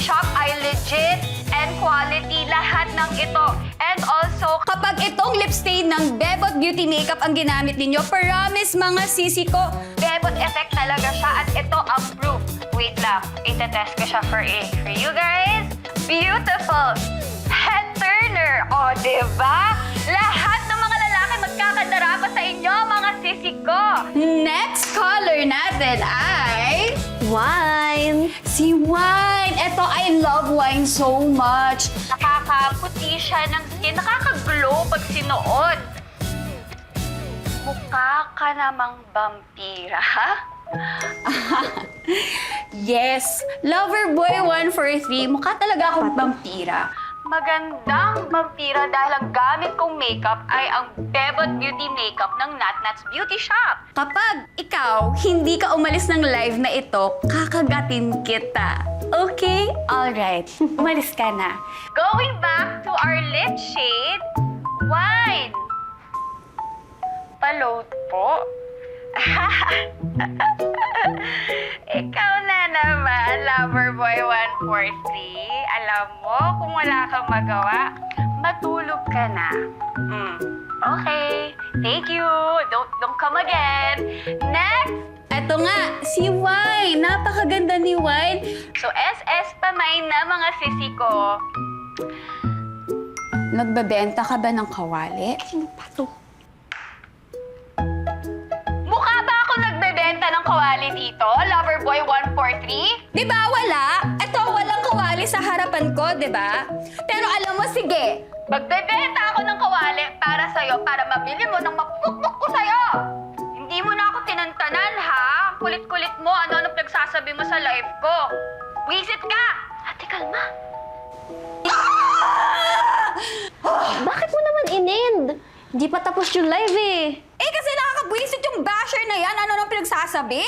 Shop ay legit and quality lahat ng ito. And also, kapag itong lip stain ng Bebot Beauty Makeup ang ginamit ninyo, promise mga sisi ko, Bebot effect talaga siya at ito approved. Wait lang, itetest ko siya for you guys. Beautiful! Head turner! O, diba? Lahat ng mga lalaki magkakadarapa sa inyo, mga sisi ko! Next color natin ay... Wine! Si Wine! Eto, I love Wine so much. Nakakaputi siya ng skin, nakaka-glow pag sinuot. Mukha ka namang vampira, ha? Yes! Loverboy 143, mukha talaga akong vampira. Magandang vampira dahil ang gamit kong makeup ay ang Bebot Beauty Makeup ng Natnats Beauty Shop. Kapag ikaw hindi ka umalis ng live na ito, kakagatin kita. Okay? Alright. Umalis ka na. Going back to our lip shade, Wine. Paload po. Ikaw na naman, Loverboy 143. Alam mo, kung wala kang magawa, matulog ka na. Okay. Thank you. Don't come again. Next! Eto nga, si Wine. Napakaganda ni Wine. So, SS pamay na mga sisi ko. Nagbebenta ka ba ng kawali? Sino pa to? Mukha ba ako nagbebenta ng kawali dito, Loverboy 143? Di ba wala? Ito, walang kawali sa harapan ko, di ba? Pero alam mo, sige, magbebenta ako ng kawali para sa'yo, para mabili mo ng mapukpuk ko sa'yo. Hindi mo na ako tinantanan, ha? Kulit-kulit mo, ano pinagsasabi mo sa live ko. Wisit ka! Ate, kalma. Bakit mo naman in-end? Hindi pa tapos yung live eh. Eh, kasi nakakabwisit yung basher na yan. Ano nang pinagsasabi?